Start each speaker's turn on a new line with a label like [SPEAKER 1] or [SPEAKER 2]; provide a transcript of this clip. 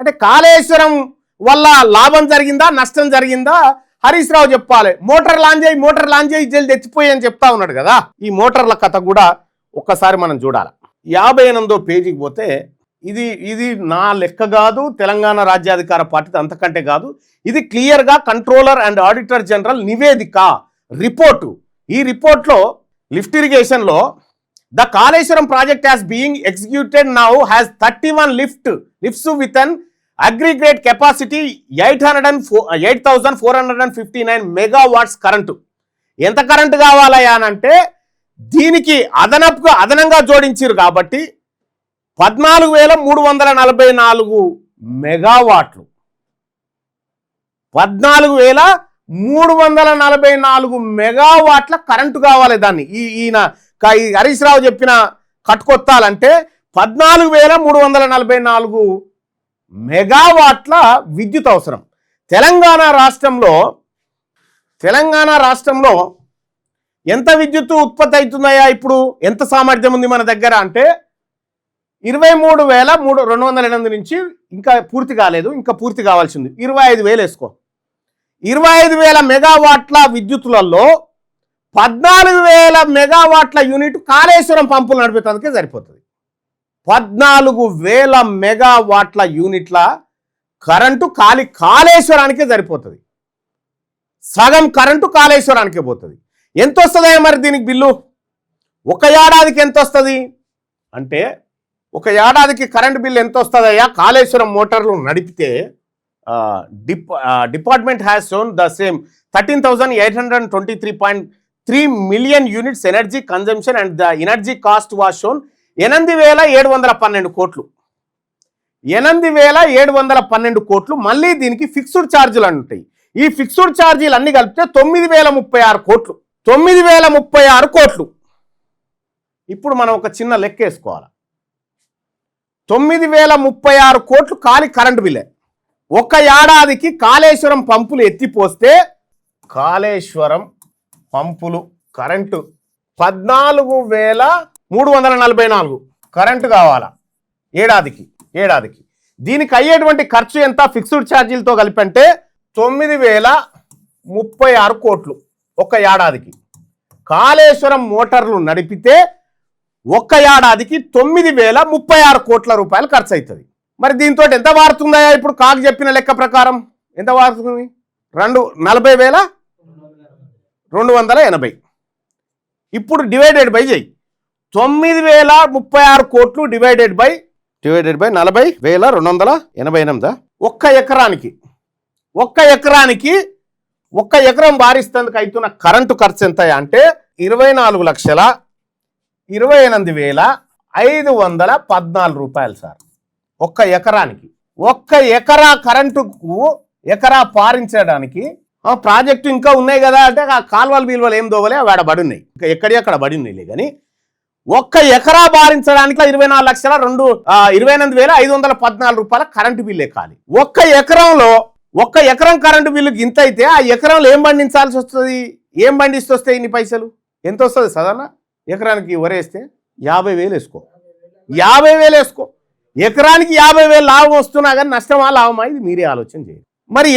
[SPEAKER 1] అంటే కాళేశ్వరం వల్ల లాభం జరిగిందా నష్టం జరిగిందా హరీష్ రావు చెప్పాలి. మోటార్ లాంచ్ చేయి జల్ది తెచ్చిపోయి అని చెప్తా ఉన్నాడు కదా. ఈ మోటార్ల కథ కూడా ఒక్కసారి మనం చూడాలి. 58వ పేజీకి పోతే ఇది నా లెక్క కాదు, తెలంగాణ రాజ్యాధికార పార్టీ అంతకంటే కాదు, ఇది క్లియర్గా కంట్రోలర్ అండ్ ఆడిటర్ జనరల్ నివేదిక రిపోర్టు. ఈ రిపోర్ట్లో లిఫ్ట్ ఇరిగేషన్లో the Kaleshwaram project has being executed now has 31 lifts with an aggregate capacity 8,459 megawatts current. ఎంత కరెంటు కావాలయా అనంటే దీనికి అదనంగా జోడించారు కాబట్టి 14,344 మెగావాట్లు, 14,344 మెగావాట్ల కరెంటు కావాలి. దాన్ని ఈయన హరీష్ రావు చెప్పిన కట్టుకొత్తాలంటే 14,344 మెగావాట్ల విద్యుత్ అవసరం. తెలంగాణ రాష్ట్రంలో ఎంత విద్యుత్ ఉత్పత్తి అవుతున్నాయా? ఇప్పుడు ఎంత సామర్థ్యం ఉంది మన దగ్గర అంటే 23,208 నుంచి ఇంకా పూర్తి కాలేదు, ఇంకా పూర్తి కావాల్సింది 25,000 వేసుకో. 25,000 మెగావాట్ల విద్యుత్తులలో 14,000 మెగావాట్ల యూనిట్ కాళేశ్వరం పంపులు నడిపేందుకే సరిపోతుంది. 14,000 మెగావాట్ల యూనిట్ల కరెంటు కాళేశ్వరానికే సరిపోతుంది. సగం కరెంటు కాళేశ్వరానికే పోతుంది. ఎంత వస్తుందా మరి దీనికి బిల్లు? ఒక ఏడాదికి ఎంత వస్తుంది అంటే, ఒక ఏడాదికి కరెంటు బిల్లు ఎంత వస్తుందయ్యా? కాళేశ్వరం మోటార్లు నడిపితే department has shown the same 13,823.3 million units energy consumption and the energy cost was shown 8,712 కోట్లు. 8,712 కోట్లు. మళ్ళీ దీనికి ఫిక్స్డ్ ఛార్జీలు అని ఉంటాయి. ఈ ఫిక్స్డ్ ఛార్జీలు అన్ని కలిపితే 9,036 కోట్లు. 9,036 కోట్లు. ఇప్పుడు మనం ఒక చిన్న లెక్క వేసుకోవాలి. 9,036 కోట్లు కరెంటు బిల్లే. ఒక ఏడాదికి కాళేశ్వరం పంపులు ఎత్తిపోస్తే కాళేశ్వరం పంపులు కరెంటు 14,344 కరెంటు కావాలా ఏడాదికి. దీనికి అయ్యేటువంటి ఖర్చు ఎంత ఫిక్స్డ్ ఛార్జీలతో కలిపి అంటే 9,036 కోట్లు ఒక ఏడాదికి. కాళేశ్వరం మోటార్లు నడిపితే ఒక్క ఏడాదికి 9,036 కోట్ల రూపాయలు ఖర్చు అవుతుంది. మరి దీంతో ఎంత వారుతుందా? ఇప్పుడు కాకు చెప్పిన లెక్క ప్రకారం ఎంత వారుతుంది? 40,280. ఇప్పుడు డివైడెడ్ బై చేయి. 9,036 కోట్లు డివైడెడ్ బై 40,288. ఒక్క ఎకరం బారిస్తేందుకు అవుతున్న కరెంటు ఖర్చు ఎంత అంటే 24,28,514 రూపాయలు సార్ ఒక్క ఎకరానికి. ఒక్క ఎకరా కరెంటుకు ఎకరా పారించడానికి ప్రాజెక్టు ఇంకా ఉన్నాయి కదా అంటే ఆ కాల్వలు ఏం దోవలే వాడ బడున్నాయి, ఇంకా ఎక్కడెక్కడ బడినాయిలే. కానీ ఒక్క ఎకరా బారించడానికి 24,28,514 రూపాయల కరెంటు బిల్లు ఎక్కాలి. ఒక్క ఎకరం కరెంటు బిల్లు ఇంత అయితే ఆ ఎకరంలో ఏం పండించాల్సి వస్తుంది? ఏం పండిస్తూ వస్తాయి ఇన్ని పైసలు? ఎంత వస్తుంది సాధారణ ఎకరానికి? వరేస్తే 50,000 వేసుకో. 50,000 వేసుకో. ఎకరానికి 50,000 లాభం వస్తున్నా కానీ నష్టమా లాభమా? ఇది మీరే ఆలోచన చేయండి. మరి